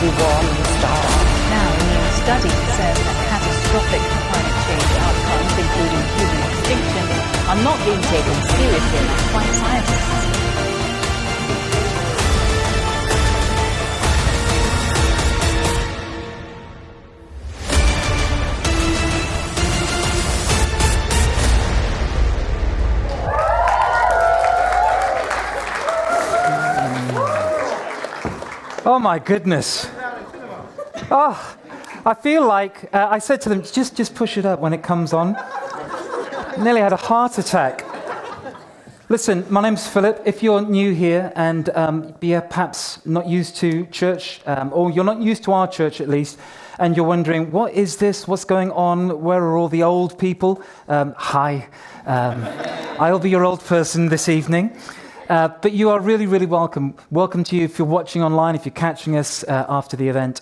be warm and starve. Now, a new study says that catastrophic climate change outcomes, including human extinction, are not being taken seriously enough by scientists. Oh my goodness. Oh, I feel like, I said to them, just push it up when it comes on. Nearly had a heart attack. Listen, my name's Philip. If you're new here and you're perhaps not used to church, or you're not used to our church at least, and you're wondering, what is this? What's going on? Where are all the old people? Hi. I'll be your old person this evening. But you are really, really welcome. Welcome to you if you're watching online, if you're catching us after the event.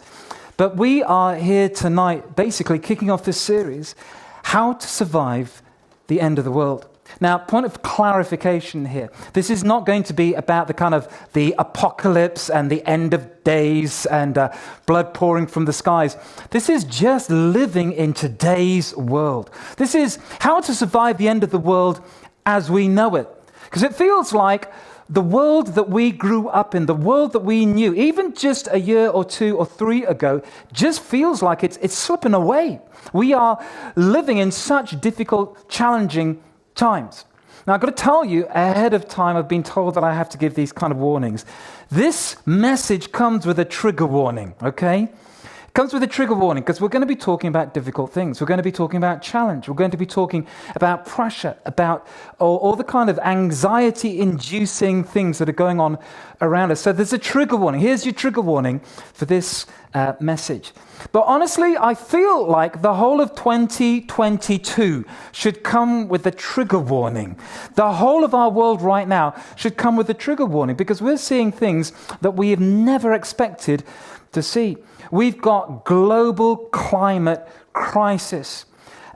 But we are here tonight basically kicking off this series, How to Survive the End of the World. Now, point of clarification here. This is not going to be about the apocalypse and the end of days and blood pouring from the skies. This is just living in today's world. This is how to survive the end of the world as we know it. Because it feels like the world that we grew up in, the world that we knew, even just a year or 2 or 3 ago, just feels like it's slipping away. We are living in such difficult, challenging times. Now, I've got to tell you, ahead of time, I've been told that I have to give these kind of warnings. This message comes with a trigger warning, okay? It comes with a trigger warning because we're going to be talking about difficult things. We're going to be talking about challenge. We're going to be talking about pressure, about all the kind of anxiety-inducing things that are going on around us. So there's a trigger warning. Here's your trigger warning for this message. But honestly, I feel like the whole of 2022 should come with a trigger warning. The whole of our world right now should come with a trigger warning because we're seeing things that we have never expected to see. We've got global climate crisis.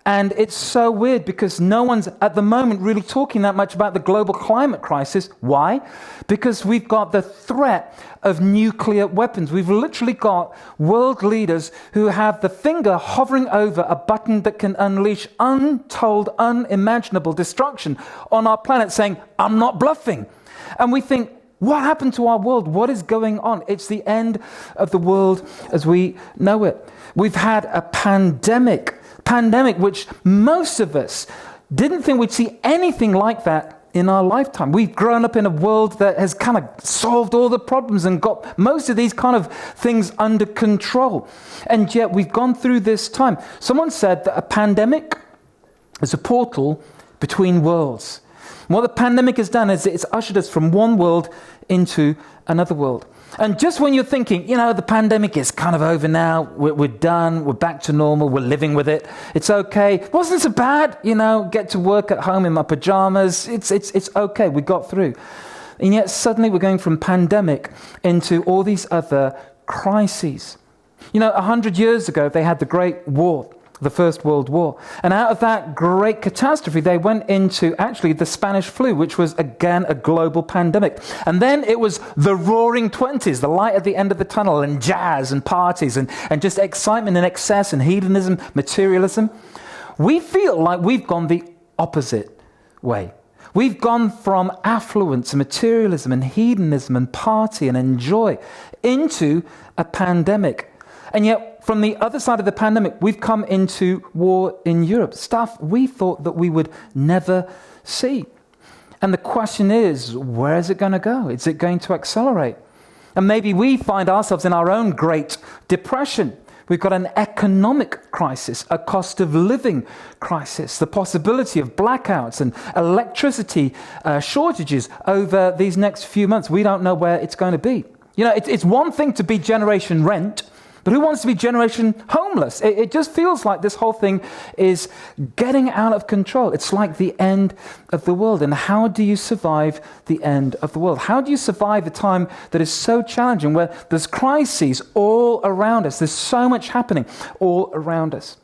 And it's so weird because no one's at the moment really talking that much about the global climate crisis. Why? Because we've got the threat of nuclear weapons. We've literally got world leaders who have the finger hovering over a button that can unleash untold, unimaginable destruction on our planet saying, I'm not bluffing. And we think, what happened to our world? What is going on? It's the end of the world as we know it. We've had a pandemic which most of us didn't think we'd see anything like that in our lifetime. We've grown up in a world that has kind of solved all the problems and got most of these kind of things under control. And yet we've gone through this time. Someone said that a pandemic is a portal between worlds. And what the pandemic has done is it's ushered us from one world into another world. And just when you're thinking, the pandemic is kind of over now, we're done, we're back to normal, we're living with it, it's okay. It wasn't so bad, get to work at home in my pajamas, it's okay, we got through. And yet suddenly we're going from pandemic into all these other crises. 100 years ago, they had the Great War, the First World War. And out of that great catastrophe, they went into actually the Spanish flu, which was again a global pandemic. And then it was the roaring 20s, the light at the end of the tunnel, and jazz and parties and just excitement and excess and hedonism, materialism. We feel like we've gone the opposite way. We've gone from affluence and materialism and hedonism and party and enjoy into a pandemic. And yet, from the other side of the pandemic, we've come into war in Europe, stuff we thought that we would never see. And the question is, where is it going to go? Is it going to accelerate? And maybe we find ourselves in our own Great Depression. We've got an economic crisis, a cost of living crisis, the possibility of blackouts and electricity shortages over these next few months. We don't know where it's going to be. It's one thing to be Generation Rent, but who wants to be generation homeless? It just feels like this whole thing is getting out of control. It's like the end of the world. And how do you survive the end of the world? How do you survive a time that is so challenging, where there's crises all around us? There's so much happening all around us.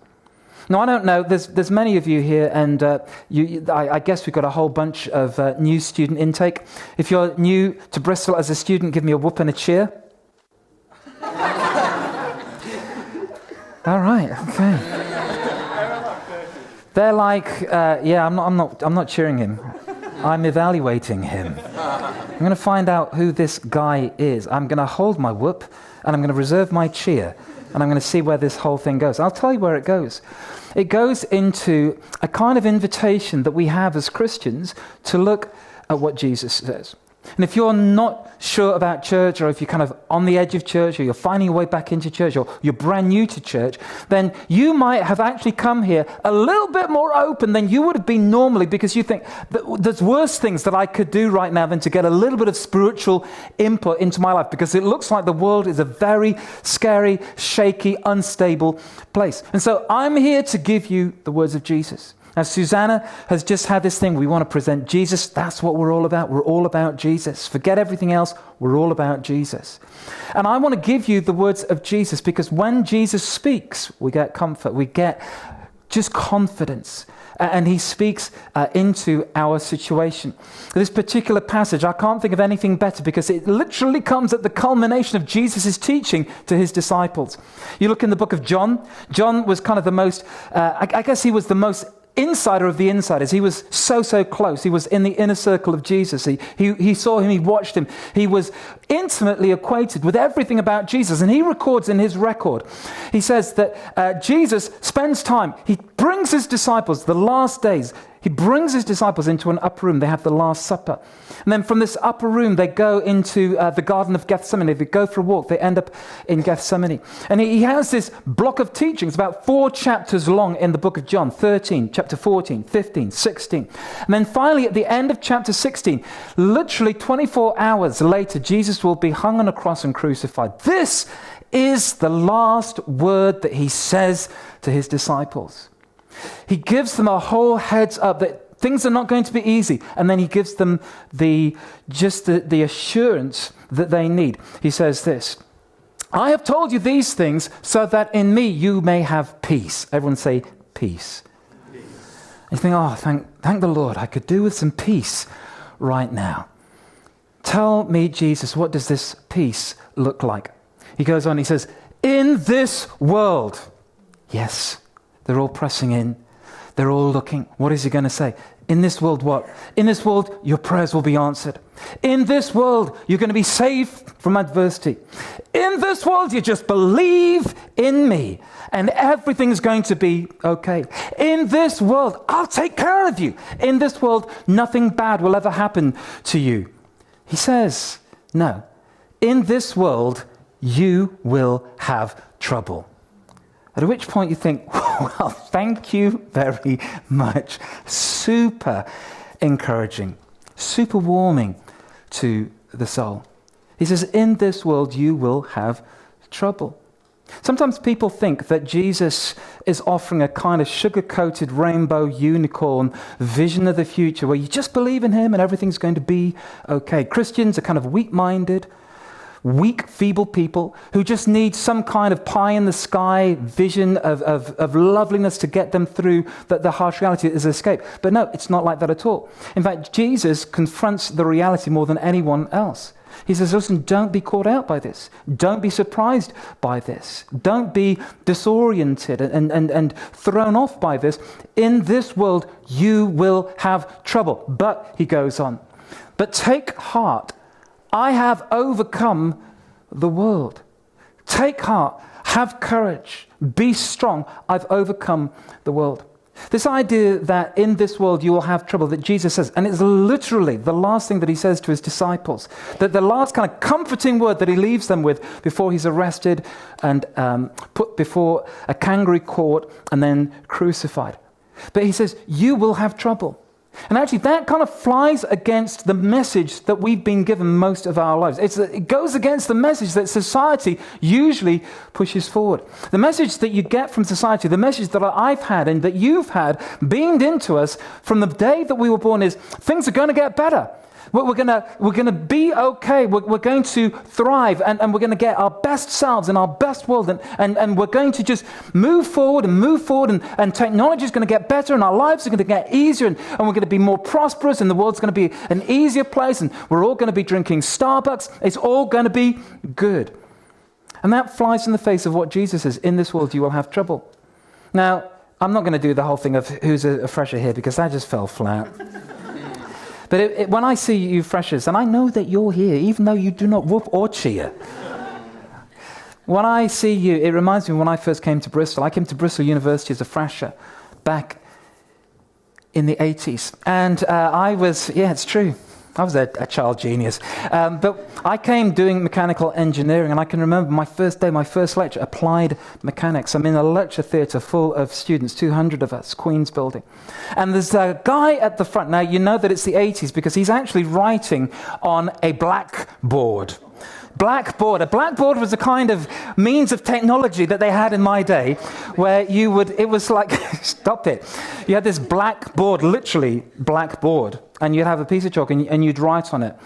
Now, I don't know, there's many of you here, and I guess we've got a whole bunch of new student intake. If you're new to Bristol as a student, give me a whoop and a cheer. All right, okay. They're like, I'm not cheering him. I'm evaluating him. I'm going to find out who this guy is. I'm going to hold my whoop, and I'm going to reserve my cheer, and I'm going to see where this whole thing goes. I'll tell you where it goes. It goes into a kind of invitation that we have as Christians to look at what Jesus says. And if you're not sure about church, or if you're kind of on the edge of church, or you're finding your way back into church, or you're brand new to church, then you might have actually come here a little bit more open than you would have been normally, because you think that there's worse things that I could do right now than to get a little bit of spiritual input into my life, because it looks like the world is a very scary, shaky, unstable place. And so I'm here to give you the words of Jesus. Now, Susanna has just had this thing. We want to present Jesus. That's what we're all about. We're all about Jesus. Forget everything else. We're all about Jesus. And I want to give you the words of Jesus, because when Jesus speaks, we get comfort. We get just confidence. And he speaks into our situation. This particular passage, I can't think of anything better, because it literally comes at the culmination of Jesus' teaching to his disciples. You look in the book of John. John was kind of the most, I guess he was the most insider of the insiders. He was so close. He was in the inner circle of Jesus. He saw him, he watched him. He was intimately acquainted with everything about Jesus. And he records in his record, he says that Jesus spends time, he brings his disciples, the last days, he brings his disciples into an upper room. They have the Last Supper. And then from this upper room, they go into the Garden of Gethsemane. They go for a walk. They end up in Gethsemane. And he has this block of teachings, about 4 chapters long in the book of John, 13, chapter 14, 15, 16. And then finally, at the end of chapter 16, literally 24 hours later, Jesus will be hung on a cross and crucified. This is the last word that he says to his disciples. He gives them a whole heads up that things are not going to be easy. And then he gives them the assurance that they need. He says this, I have told you these things so that in me you may have peace. Everyone say peace. Peace. And you think, oh, thank the Lord. I could do with some peace right now. Tell me, Jesus, what does this peace look like? He goes on, he says, in this world. Yes. They're all pressing in. They're all looking. What is he going to say? In this world, what? In this world, your prayers will be answered. In this world, you're going to be saved from adversity. In this world, you just believe in me, and everything's going to be okay. In this world, I'll take care of you. In this world, nothing bad will ever happen to you. He says, no. In this world, you will have trouble. At which point you think, well, thank you very much. Super encouraging, super warming to the soul. He says, in this world you will have trouble. Sometimes people think that Jesus is offering a kind of sugar-coated rainbow unicorn vision of the future where you just believe in him and everything's going to be okay. Christians are kind of weak-minded, weak, feeble people who just need some kind of pie-in-the-sky vision of loveliness to get them through the harsh reality is escape. But no, it's not like that at all. In fact, Jesus confronts the reality more than anyone else. He says, listen, don't be caught out by this. Don't be surprised by this. Don't be disoriented and thrown off by this. In this world, you will have trouble. But, he goes on, but take heart. I have overcome the world. Take heart, have courage, be strong. I've overcome the world. This idea that in this world you will have trouble, that Jesus says, and it's literally the last thing that he says to his disciples, that the last kind of comforting word that he leaves them with before he's arrested and put before a kangaroo court and then crucified. But he says, you will have trouble. And actually, that kind of flies against the message that we've been given most of our lives. It goes against the message that society usually pushes forward. The message that you get from society, the message that I've had and that you've had beamed into us from the day that we were born is, things are going to get better. We're going to be okay. We're going to thrive, and we're going to get our best selves and our best world, and we're going to just move forward, and technology is going to get better, and our lives are going to get easier, and we're going to be more prosperous, and the world's going to be an easier place, and we're all going to be drinking Starbucks. It's all going to be good. And that flies in the face of what Jesus says, in this world you will have trouble. Now, I'm not going to do the whole thing of who's a fresher here, because that just fell flat. But when I see you freshers, and I know that you're here, even though you do not whoop or cheer, when I see you, it reminds me when I first came to Bristol. I came to Bristol University as a fresher back in the 80s. And I was, yeah, it's true, I was a child genius. But I came doing mechanical engineering, and I can remember my first day, my first lecture, applied mechanics. I'm in a lecture theatre full of students, 200 of us, Queen's Building. And there's a guy at the front. Now, you know that it's the 80s because he's actually writing on a blackboard. Blackboard. A blackboard was a kind of means of technology that they had in my day, where you would, it was like, stop it. You had this blackboard, literally blackboard, and you'd have a piece of chalk and you'd write on it.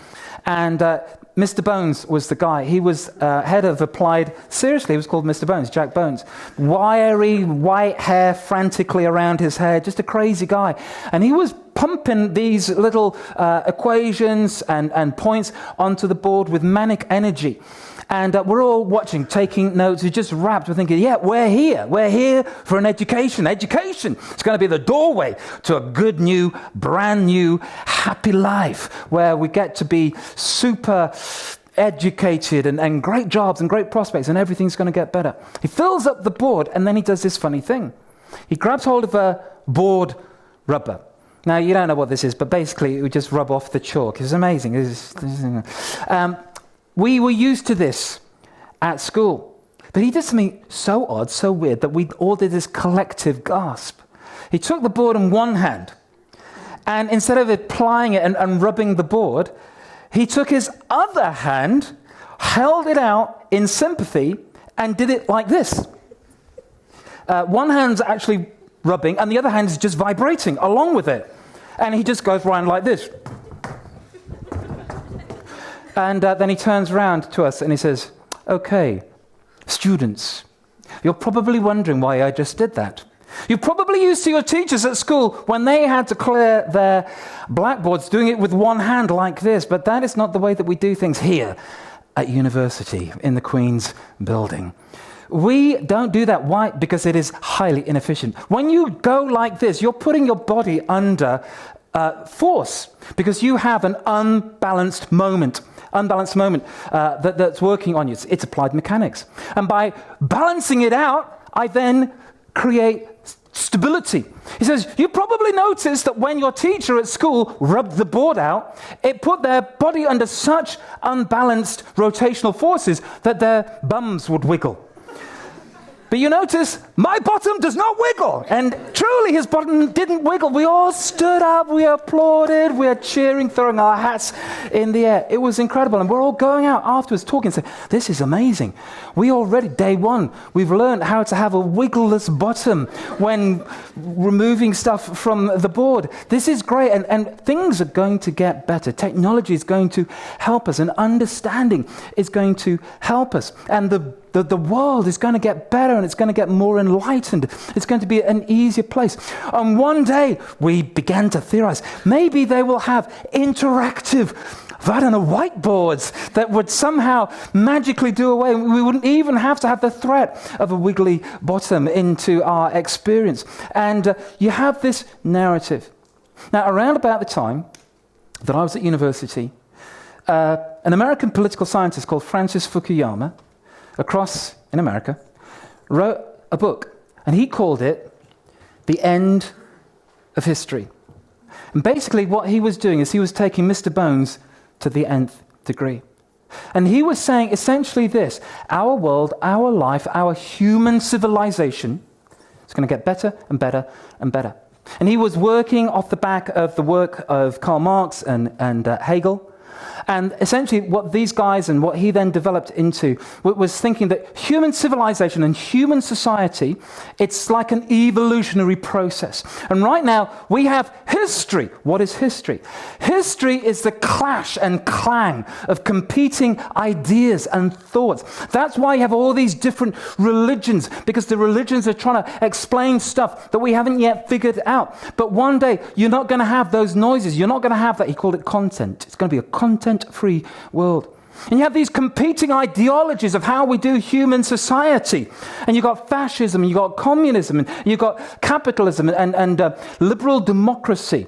And Mr. Bones was the guy. He was head of applied, seriously, he was called Mr. Bones, Jack Bones. Wiry, white hair frantically around his hair, just a crazy guy. And he was pumping these little equations and points onto the board with manic energy. And we're all watching, taking notes. We're just rapt. We're thinking, yeah, we're here for an education. Education. It's going to be the doorway to a good new, brand new, happy life where we get to be super educated and great jobs and great prospects, and everything's going to get better. He fills up the board, and then he does this funny thing. He grabs hold of a board rubber. Now, you don't know what this is, but basically it would just rub off the chalk. It's amazing. We were used to this at school. But he did something so odd, so weird, that we all did this collective gasp. He took the board in one hand, and instead of applying it and rubbing the board, he took his other hand, held it out in sympathy, and did it like this. One hand's actually rubbing, and the other hand is just vibrating along with it. And he just goes around like this. And then he turns around to us and he says, okay, students, you're probably wondering why I just did that. You're probably used to your teachers at school when they had to clear their blackboards doing it with one hand like this, but that is not the way that we do things here at university in the Queen's Building. We don't do that. Why? Because it is highly inefficient. When you go like this, you're putting your body under force because you have an unbalanced moment that's working on you. It's applied mechanics. And by balancing it out, I then create stability. He says, you probably noticed that when your teacher at school rubbed the board out, it put their body under such unbalanced rotational forces that their bums would wiggle. But you notice, my bottom does not wiggle. And truly, his bottom didn't wiggle. We all stood up, we applauded, we are cheering, throwing our hats in the air. It was incredible. And we're all going out afterwards talking and saying, this is amazing. We already, day one, we've learned how to have a wiggleless bottom when removing stuff from the board. This is great. And things are going to get better. Technology is going to help us. And understanding is going to help us. And the world is going to get better, and it's going to get more enlightened. It's going to be an easier place. And one day, we began to theorize, maybe they will have interactive, whiteboards that would somehow magically do away. We wouldn't even have to have the threat of a wiggly bottom into our experience. And you have this narrative. Now, around about the time that I was at university, an American political scientist called Francis Fukuyama, across in America, wrote a book, and he called it The End of History. And basically what he was doing is he was taking Mr. Bones to the nth degree. And he was saying essentially this: our world, our life, our human civilization is going to get better and better and better. And he was working off the back of the work of Karl Marx and Hegel. And essentially what these guys and what he then developed into was thinking that human civilization and human society, it's like an evolutionary process. And right now we have history. What is history? History is the clash and clang of competing ideas and thoughts. That's why you have all these different religions, because the religions are trying to explain stuff that we haven't yet figured out. But one day you're not going to have those noises. You're not going to have that. He called it content. It's going to be a content-free world. And you have these competing ideologies of how we do human society. And you've got fascism, and you've got communism, and you've got capitalism and liberal democracy.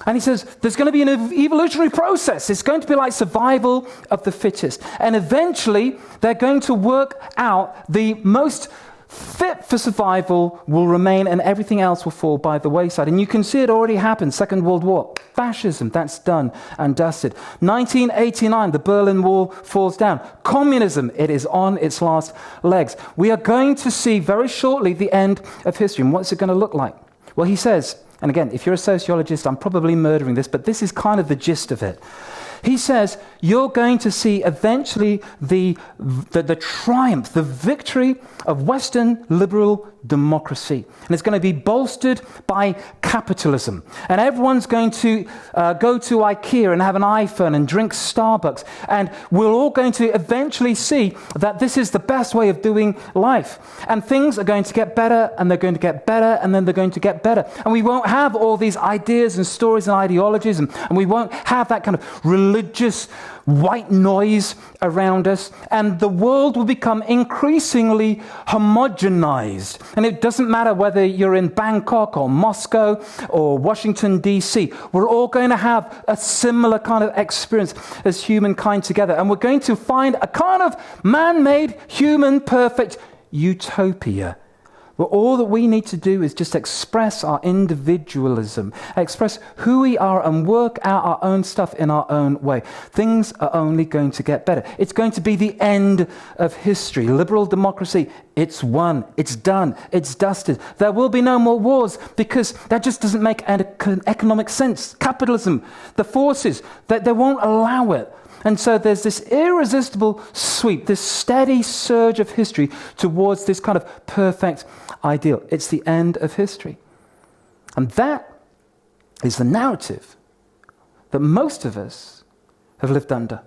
And he says there's going to be an evolutionary process. It's going to be like survival of the fittest. And eventually they're going to work out the most fit for survival will remain and everything else will fall by the wayside. And you can see it already happen. Second World War, fascism, that's done and dusted. 1989, the Berlin Wall falls down. Communism, it is on its last legs. We are going to see very shortly the end of history. And what's it going to look like? Well, he says, and again, if you're a sociologist, I'm probably murdering this, but this is kind of the gist of it. He says, you're going to see eventually the triumph, the victory of Western liberal democracy. And it's going to be bolstered by capitalism. And everyone's going to go to IKEA and have an iPhone and drink Starbucks. And we're all going to eventually see that this is the best way of doing life. And things are going to get better, and they're going to get better, and then they're going to get better. And we won't have all these ideas and stories and ideologies, and we won't have that kind of religious white noise around us, and the world will become increasingly homogenized. And it doesn't matter whether you're in Bangkok or Moscow or Washington, D.C. We're all going to have a similar kind of experience as humankind together. And we're going to find a kind of man-made, human, perfect utopia, where all that we need to do is just express our individualism, express who we are and work out our own stuff in our own way. Things are only going to get better. It's going to be the end of history. Liberal democracy, it's won, it's done, it's dusted. There will be no more wars because that just doesn't make economic sense. Capitalism, the forces, they won't allow it. And so there's this irresistible sweep, this steady surge of history towards this kind of perfect ideal. It's the end of history. And that is the narrative that most of us have lived under.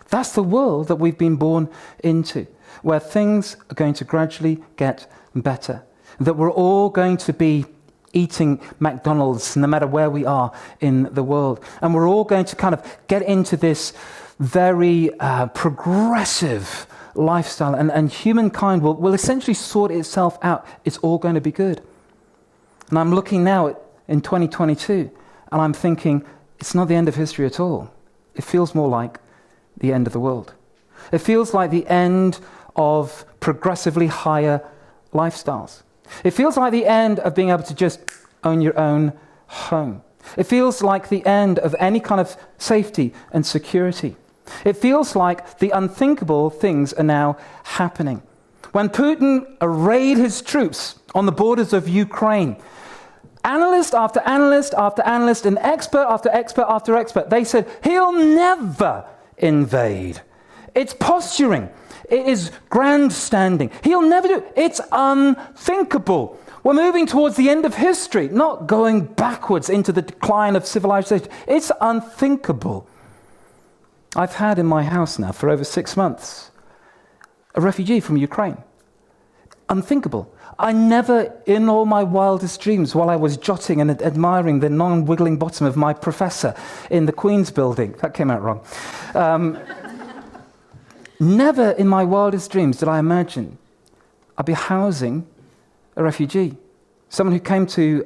That's the world that we've been born into, where things are going to gradually get better, that we're all going to be eating McDonald's no matter where we are in the world. And we're all going to kind of get into this very progressive lifestyle, and humankind will essentially sort itself out. It's all going to be good. And I'm looking now in 2022, and I'm thinking, it's not the end of history at all. It feels more like the end of the world. It feels like the end of progressively higher lifestyles. It feels like the end of being able to just own your own home. It feels like the end of any kind of safety and security. It feels like the unthinkable things are now happening. When Putin arrayed his troops on the borders of Ukraine, analyst after analyst after analyst, and expert after expert after expert, they said, he'll never invade. It's posturing. It is grandstanding. He'll never do it. It's unthinkable. We're moving towards the end of history, not going backwards into the decline of civilization. It's unthinkable. I've had in my house now for over 6 months a refugee from Ukraine. Unthinkable. I never, in all my wildest dreams, while I was jotting and admiring the non-wiggling bottom of my professor in the Queen's building, that came out wrong, never in my wildest dreams did I imagine I'd be housing a refugee, someone who came to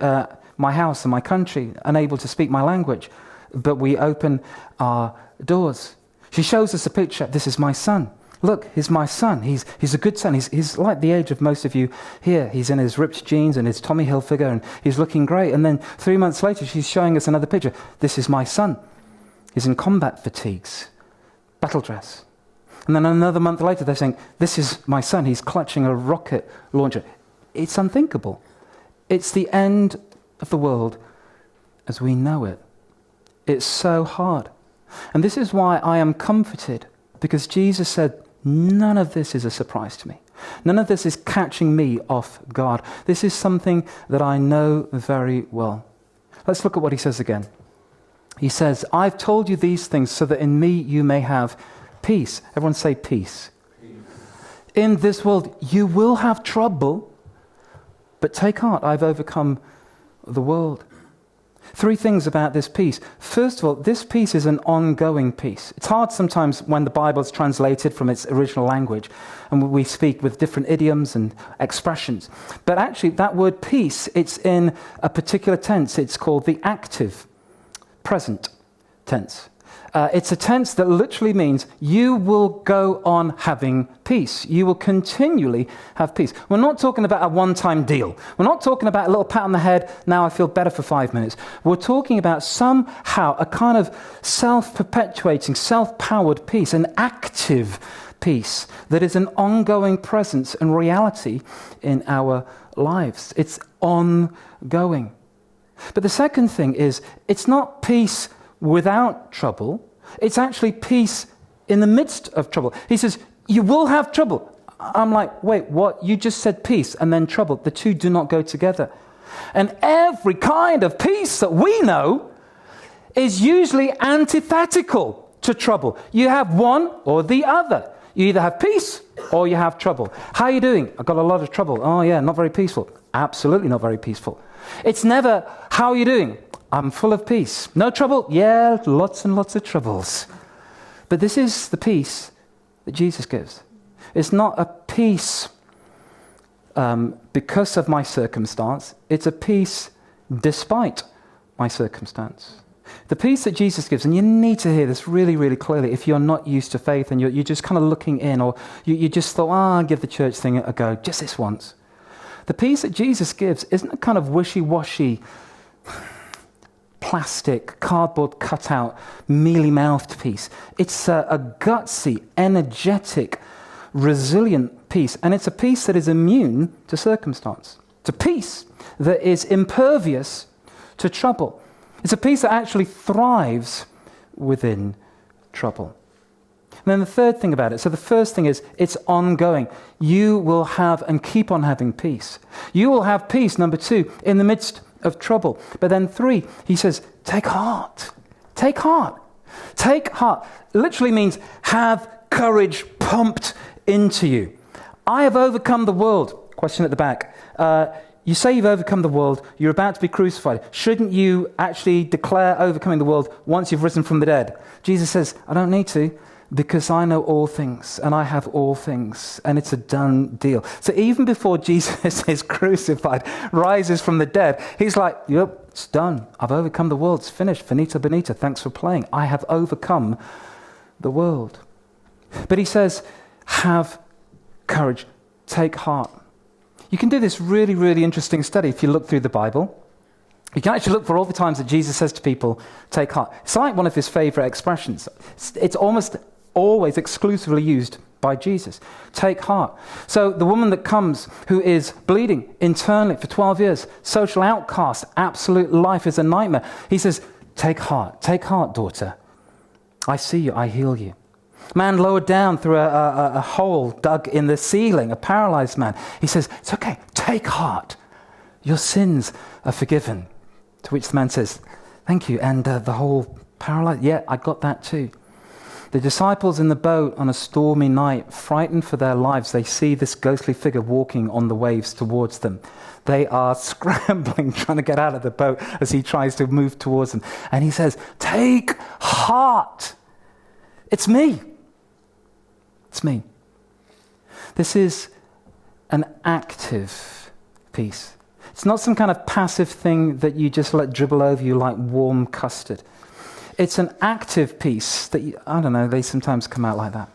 my house and my country, unable to speak my language, but we open our doors. She shows us a picture. This is my son. Look, he's my son. He's a good son. He's like the age of most of you here. He's in his ripped jeans and his Tommy Hilfiger, and he's looking great. And then 3 months later, she's showing us another picture. This is my son. He's in combat fatigues, battle dress. And then another month later, they're saying, this is my son. He's clutching a rocket launcher. It's unthinkable. It's the end of the world as we know it. It's so hard. And this is why I am comforted, because Jesus said, none of this is a surprise to me. None of this is catching me off guard. This is something that I know very well. Let's look at what he says again. He says, I've told you these things so that in me you may have peace. Everyone say peace. In this world you will have trouble, but take heart, I've overcome the world. Three things about this peace. First of all, this peace is an ongoing peace. It's hard sometimes when the Bible is translated from its original language and we speak with different idioms and expressions. But actually, that word peace, it's in a particular tense. It's called the active present tense. It's a tense that literally means you will go on having peace. You will continually have peace. We're not talking about a one-time deal. We're not talking about a little pat on the head, now I feel better for 5 minutes. We're talking about somehow a kind of self-perpetuating, self-powered peace, an active peace that is an ongoing presence and reality in our lives. It's ongoing. But the second thing is, it's not peace without trouble. It's actually peace in the midst of trouble. He says, you will have trouble. I'm like, wait, what? You just said peace and then trouble. The two do not go together. And every kind of peace that we know is usually antithetical to trouble. You have one or the other. You either have peace or you have trouble. How are you doing? I've got a lot of trouble. Oh yeah, not very peaceful. Absolutely not very peaceful. It's never, how are you doing? I'm full of peace. No trouble? Yeah, lots and lots of troubles. But this is the peace that Jesus gives. It's not a peace because of my circumstance. It's a peace despite my circumstance. The peace that Jesus gives, and you need to hear this really, really clearly if you're not used to faith and you're just kind of looking in, or you just thought, I'll give the church thing a go, just this once. The peace that Jesus gives isn't a kind of wishy-washy, plastic, cardboard cutout, mealy-mouthed peace. It's a gutsy, energetic, resilient peace. And it's a peace that is immune to circumstance. It's a peace that is impervious to trouble. It's a peace that actually thrives within trouble. And then the third thing about it, so the first thing is it's ongoing. You will have and keep on having peace. You will have peace, number two, in the midst of trouble. But then three, he says, take heart. Take heart. Take heart. Literally means have courage pumped into you. I have overcome the world. Question at the back. You say you've overcome the world. You're about to be crucified. Shouldn't you actually declare overcoming the world once you've risen from the dead? Jesus says, I don't need to, because I know all things and I have all things, and it's a done deal. So even before Jesus is crucified, rises from the dead, he's like, yep, it's done. I've overcome the world. It's finished. Finita bonita. Thanks for playing. I have overcome the world. But he says, have courage. Take heart. You can do this really, really interesting study if you look through the Bible. You can actually look for all the times that Jesus says to people, take heart. It's like one of his favorite expressions. It's almost always exclusively used by Jesus. Take heart. So the woman that comes who is bleeding internally for 12 years, social outcast, absolute life is a nightmare. He says, take heart, daughter. I see you, I heal you. Man lowered down through a hole dug in the ceiling, a paralyzed man. He says, it's okay, take heart. Your sins are forgiven. To which the man says, thank you. And the whole paralyzed, yeah, I got that too. The disciples in the boat on a stormy night, frightened for their lives, they see this ghostly figure walking on the waves towards them. They are scrambling, trying to get out of the boat as he tries to move towards them. And he says, take heart. It's me. It's me. This is an active peace. It's not some kind of passive thing that you just let dribble over you like warm custard. It's an active peace that I don't know, they sometimes come out like that.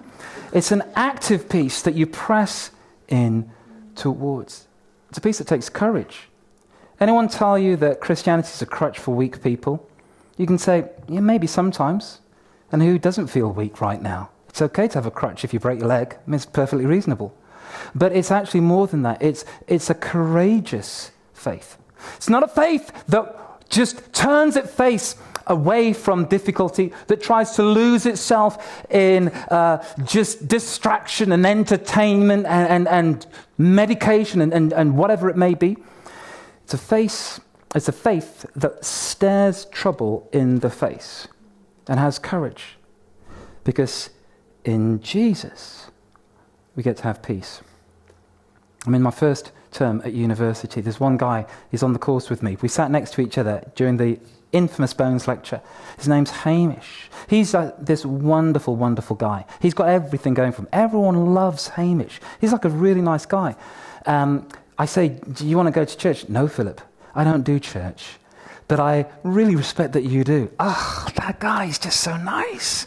It's an active peace that you press in towards. It's a peace that takes courage. Anyone tell you that Christianity is a crutch for weak people? You can say, yeah, maybe sometimes. And who doesn't feel weak right now? It's okay to have a crutch if you break your leg. I mean, it's perfectly reasonable. But it's actually more than that. It's a courageous faith. It's not a faith that just turns its face away from difficulty, that tries to lose itself in just distraction and entertainment and medication and whatever it may be. It's a faith that stares trouble in the face and has courage. Because in Jesus, we get to have peace. I'm in my first term at university. There's one guy, he's on the course with me. We sat next to each other during the infamous Bones lecture. His name's Hamish. He's this wonderful, wonderful guy. He's got everything going for him. Everyone loves Hamish. He's like a really nice guy. I say, do you want to go to church? No, Philip, I don't do church. But I really respect that you do. That guy is just so nice.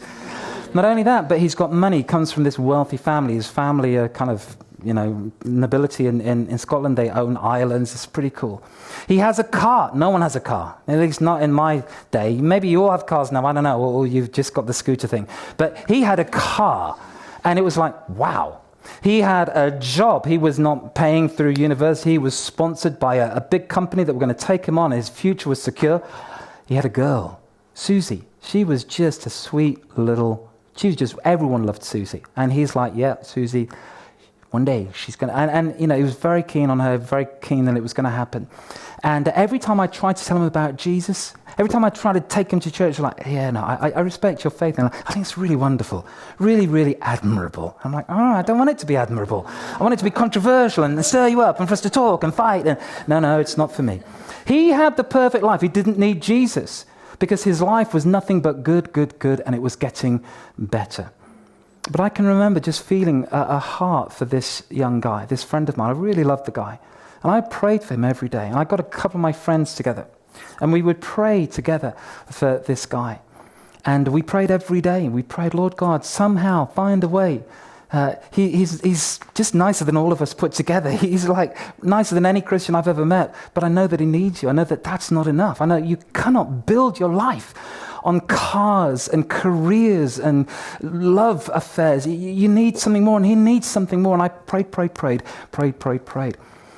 Not only that, but he's got money. He comes from this wealthy family. His family are kind of, nobility in Scotland. They own islands. It's pretty cool. He has a car. No one has a car. At least not in my day. Maybe you all have cars now. I don't know. Or you've just got the scooter thing. But he had a car. And it was like, wow. He had a job. He was not paying through university. He was sponsored by a big company that were going to take him on. His future was secure. He had a girl, Susie. She was just a sweet little... everyone loved Susie. And he's like, yeah, Susie, one day she's going to... And he was very keen on her, very keen that it was going to happen. And every time I tried to tell him about Jesus, every time I tried to take him to church, like, yeah, no, I respect your faith. And I think it's really wonderful, really, really admirable. I'm like, I don't want it to be admirable. I want it to be controversial and stir you up and for us to talk and fight. And no, it's not for me. He had the perfect life. He didn't need Jesus because his life was nothing but good, and it was getting better. But I can remember just feeling a heart for this young guy, this friend of mine. I really loved the guy. And I prayed for him every day. And I got a couple of my friends together. And we would pray together for this guy. And we prayed every day. We prayed, Lord God, somehow find a way. He's just nicer than all of us put together. He's like nicer than any Christian I've ever met. But I know that he needs you. I know that that's not enough. I know you cannot build your life on cars and careers and love affairs. You need something more, and he needs something more. And I prayed.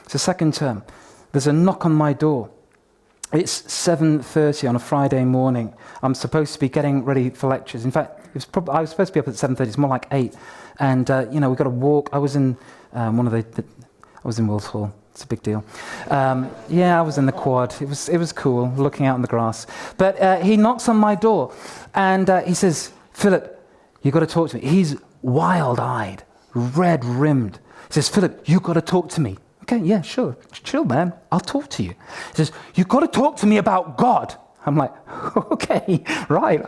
It's the second term. There's a knock on my door. It's 7:30 on a Friday morning. I'm supposed to be getting ready for lectures. In fact, I was supposed to be up at 7:30. It's more like 8. And, we've got to walk. I was in I was in Wills Hall. It's a big deal. I was in the quad. It was cool, looking out on the grass. But he knocks on my door, and he says, Philip, you've got to talk to me. He's wild-eyed, red-rimmed. He says, Philip, you've got to talk to me. Okay, yeah, sure. Chill, man. I'll talk to you. He says, you've got to talk to me about God. I'm like, okay, right,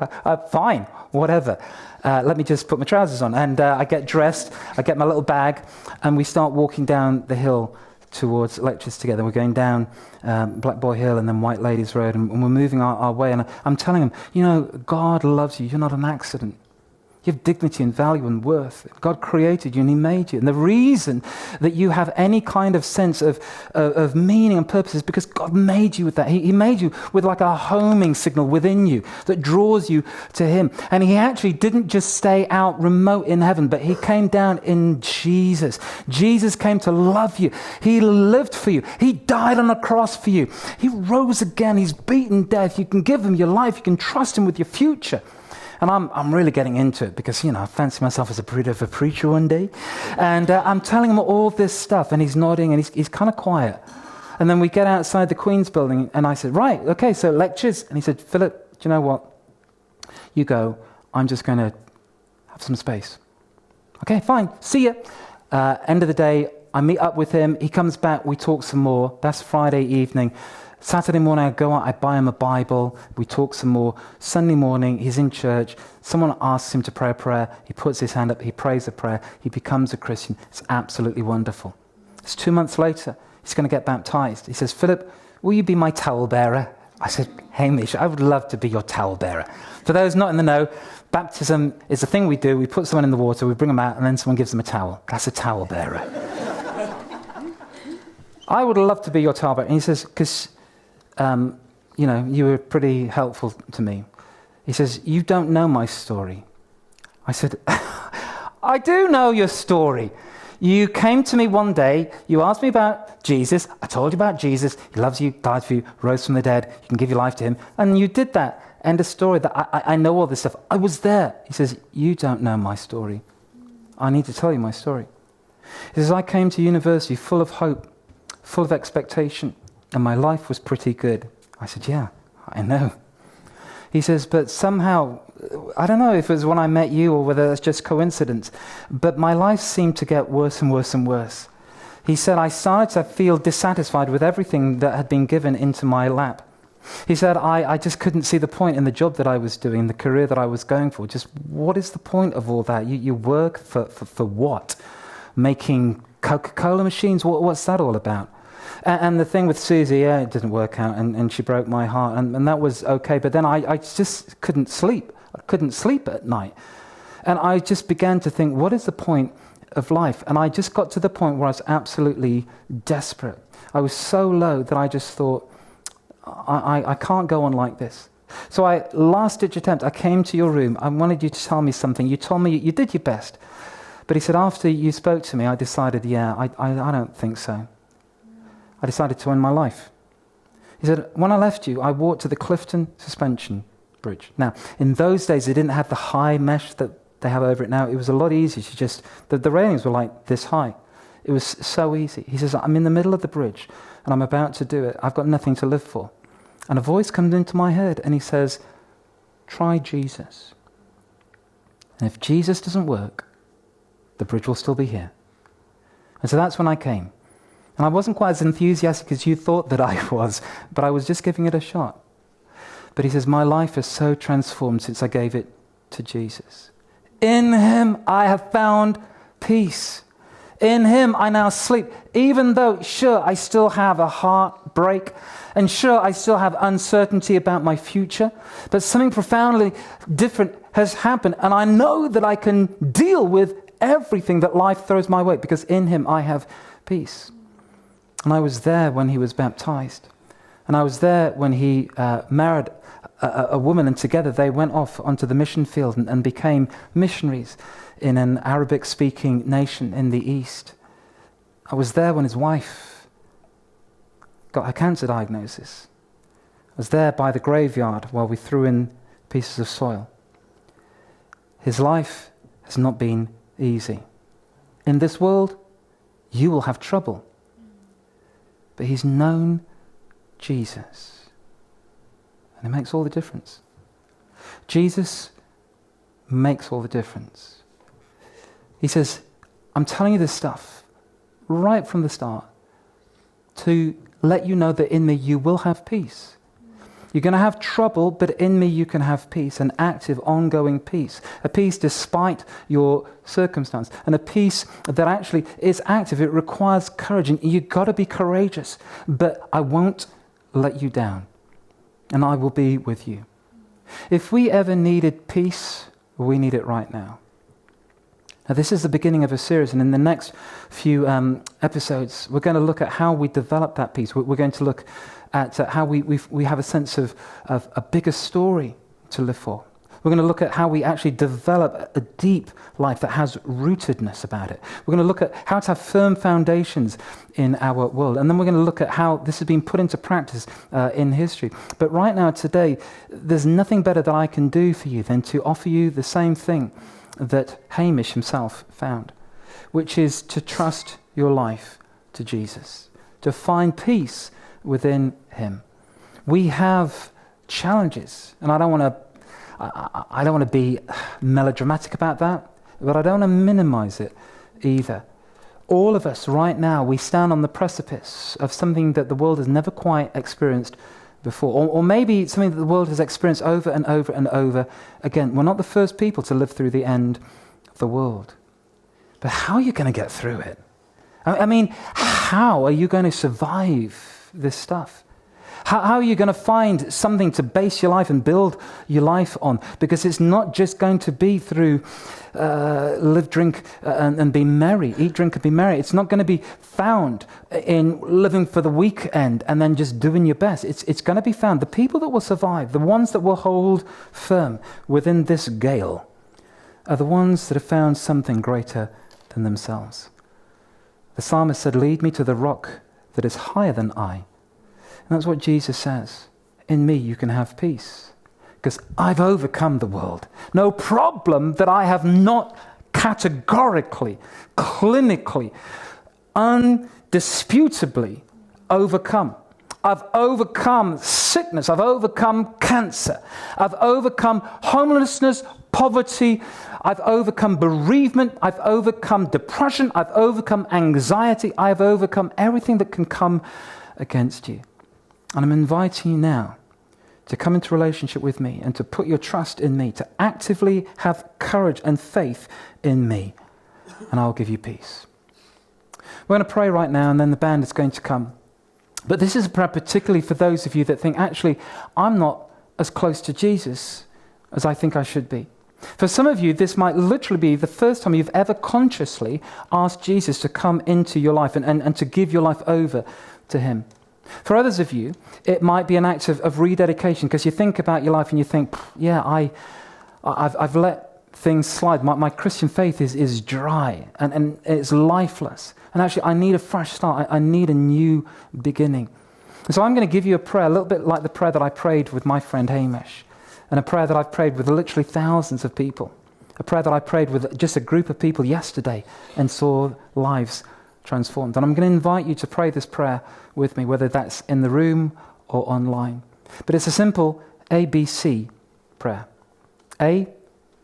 fine, whatever. Let me just put my trousers on. And I get dressed, I get my little bag, and we start walking down the hill towards lectures together. We're going down Black Boy Hill and then White Ladies Road, and we're moving our way. And I'm telling him, God loves you. You're not an accident. You have dignity and value and worth. God created you and he made you. And the reason that you have any kind of sense of meaning and purpose is because God made you with that. He made you with like a homing signal within you that draws you to him. And he actually didn't just stay out remote in heaven, but he came down in Jesus. Jesus came to love you. He lived for you. He died on a cross for you. He rose again. He's beaten death. You can give him your life. You can trust him with your future. And I'm really getting into it because, I fancy myself as a bit of a preacher one day. And I'm telling him all this stuff, and he's nodding, and he's kind of quiet. And then we get outside the Queen's building, and I said, right, okay, so lectures. And he said, Philip, do you know what? You go. I'm just going to have some space. Okay, fine. See ya. End of the day, I meet up with him. He comes back. We talk some more. That's Friday evening. Saturday morning, I go out, I buy him a Bible, we talk some more. Sunday morning, he's in church. Someone asks him to pray a prayer. He puts his hand up, he prays a prayer. He becomes a Christian. It's absolutely wonderful. It's 2 months later, he's going to get baptized. He says, Philip, will you be my towel bearer? I said, Hamish, I would love to be your towel bearer. For those not in the know, baptism is a thing we do. We put someone in the water, we bring them out, and then someone gives them a towel. That's a towel bearer. I would love to be your towel bearer. And he says, because... you were pretty helpful to me. He says, you don't know my story. I said, I do know your story. You came to me one day, you asked me about Jesus, I told you about Jesus, he loves you, died for you, rose from the dead, you can give your life to him, and you did that. End of story. That I know all this stuff. I was there. He says, you don't know my story. I need to tell you my story. He says, I came to university full of hope, full of expectation, and my life was pretty good. I said, yeah, I know. He says, but somehow, I don't know if it was when I met you or whether that's just coincidence, but my life seemed to get worse and worse and worse. He said, I started to feel dissatisfied with everything that had been given into my lap. He said, I just couldn't see the point in the job that I was doing, the career that I was going for. Just what is the point of all that? You work for what? Making Coca-Cola machines? What's that all about? And the thing with Susie, yeah, it didn't work out, and she broke my heart, and that was okay. But then I just couldn't sleep. I couldn't sleep at night. And I just began to think, what is the point of life? And I just got to the point where I was absolutely desperate. I was so low that I just thought, I can't go on like this. So last-ditch attempt, I came to your room. I wanted you to tell me something. You told me you did your best. But he said, after you spoke to me, I decided, I don't think so. I decided to end my life. He said, when I left you, I walked to the Clifton Suspension Bridge. Now, in those days, they didn't have the high mesh that they have over it now. It was a lot easier to just, the railings were like this high. It was so easy. He says, I'm in the middle of the bridge, and I'm about to do it. I've got nothing to live for. And a voice comes into my head, and he says, try Jesus. And if Jesus doesn't work, the bridge will still be here. And so that's when I came. And I wasn't quite as enthusiastic as you thought that I was, but I was just giving it a shot. But he says, my life is so transformed since I gave it to Jesus. In him I have found peace. In him I now sleep, even though, sure, I still have a heartbreak, and sure, I still have uncertainty about my future, but something profoundly different has happened, and I know that I can deal with everything that life throws my way, because in him I have peace. And I was there when he was baptized. And I was there when he married a woman, and together they went off onto the mission field and became missionaries in an Arabic-speaking nation in the East. I was there when his wife got her cancer diagnosis. I was there by the graveyard while we threw in pieces of soil. His life has not been easy. In this world, you will have trouble. But he's known Jesus. And it makes all the difference. Jesus makes all the difference. He says, I'm telling you this stuff right from the start to let you know that in me you will have peace. You're going to have trouble, but in me you can have peace, an active, ongoing peace. A peace despite your circumstance. And a peace that actually is active. It requires courage, and you've got to be courageous. But I won't let you down, and I will be with you. If we ever needed peace, we need it right now. Now, this is the beginning of a series, and in the next few episodes, we're going to look at how we develop that peace. We're going to look at how we have a sense of a bigger story to live for. We're going to look at how we actually develop a deep life that has rootedness about it. We're going to look at how to have firm foundations in our world. And then we're going to look at how this has been put into practice in history. But right now, today, there's nothing better that I can do for you than to offer you the same thing that Hamish himself found, which is to trust your life to Jesus, to find peace within him. We have challenges, and I don't want to be melodramatic about that, but I don't want to minimize it either. All of us right now, we stand on the precipice of something that the world has never quite experienced before, or maybe something that the world has experienced over and over and over again. We're not the first people to live through the end of the world. But how are you going to get through it? I mean, how are you going to survive this stuff? How are you going to find something to base your life and build your life on? Because it's not just going to be through live, drink, and be merry. Eat, drink, and be merry. It's not going to be found in living for the weekend and then just doing your best. It's going to be found. The people that will survive, the ones that will hold firm within this gale, are the ones that have found something greater than themselves. The psalmist said, "Lead me to the rock that is higher than I." And that's what Jesus says. In me you can have peace, because I've overcome the world. No problem that I have not categorically, clinically, undisputably overcome. I've overcome sickness. I've overcome cancer. I've overcome homelessness, poverty. I've overcome bereavement. I've overcome depression. I've overcome anxiety. I've overcome everything that can come against you. And I'm inviting you now to come into relationship with me and to put your trust in me, to actively have courage and faith in me, and I'll give you peace. We're going to pray right now, and then the band is going to come. But this is a prayer particularly for those of you that think, actually, I'm not as close to Jesus as I think I should be. For some of you, this might literally be the first time you've ever consciously asked Jesus to come into your life and to give your life over to him. For others of you, it might be an act of rededication, because you think about your life and you think, yeah, I've let things slide. My Christian faith is dry and it's lifeless. And actually, I need a fresh start. I need a new beginning. And so I'm going to give you a prayer, a little bit like the prayer that I prayed with my friend Hamish, and a prayer that I've prayed with literally thousands of people, a prayer that I prayed with just a group of people yesterday and saw lives transformed. And I'm going to invite you to pray this prayer with me, whether that's in the room or online. But it's a simple ABC prayer. A,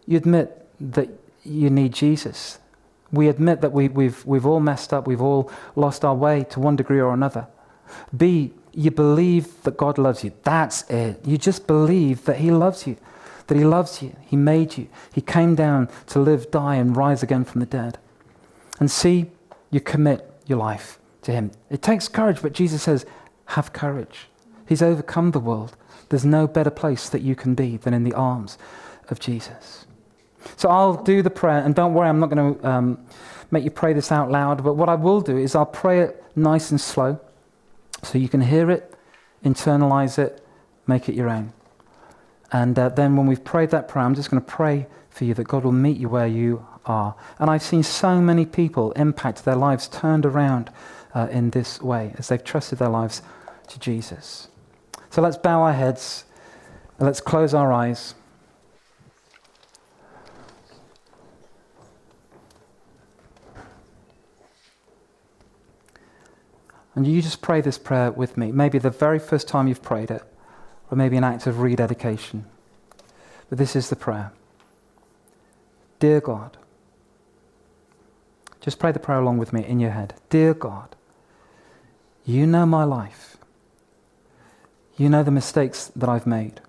you admit that you need Jesus. We admit that we've all messed up, we've all lost our way to one degree or another. B, you believe that God loves you. That's it. You just believe that he loves you, that he loves you, he made you, he came down to live, die, and rise again from the dead. And C, you commit your life to him. It takes courage, but Jesus says, have courage. He's overcome the world. There's no better place that you can be than in the arms of Jesus. So I'll do the prayer, and don't worry, I'm not going to make you pray this out loud, but what I will do is I'll pray it nice and slow so you can hear it, internalize it, make it your own. And then when we've prayed that prayer, I'm just going to pray for you that God will meet you where you are. And I've seen so many people impact, their lives turned around in this way as they've trusted their lives to Jesus. So let's bow our heads and let's close our eyes. And you just pray this prayer with me. Maybe the very first time you've prayed it, or maybe an act of rededication. But this is the prayer. Dear God, just pray the prayer along with me in your head. Dear God, you know my life. You know the mistakes that I've made.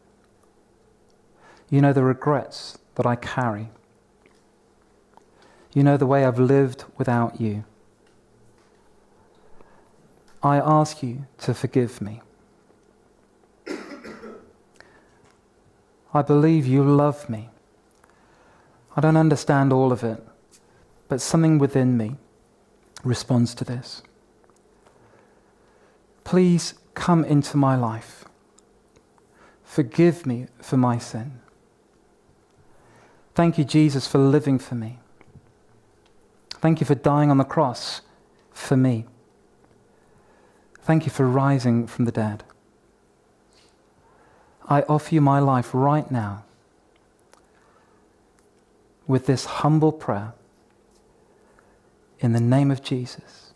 You know the regrets that I carry. You know the way I've lived without you. I ask you to forgive me. I believe you love me. I don't understand all of it, but something within me responds to this. Please come into my life. Forgive me for my sin. Thank you, Jesus, for living for me. Thank you for dying on the cross for me. Thank you for rising from the dead. I offer you my life right now with this humble prayer in the name of Jesus.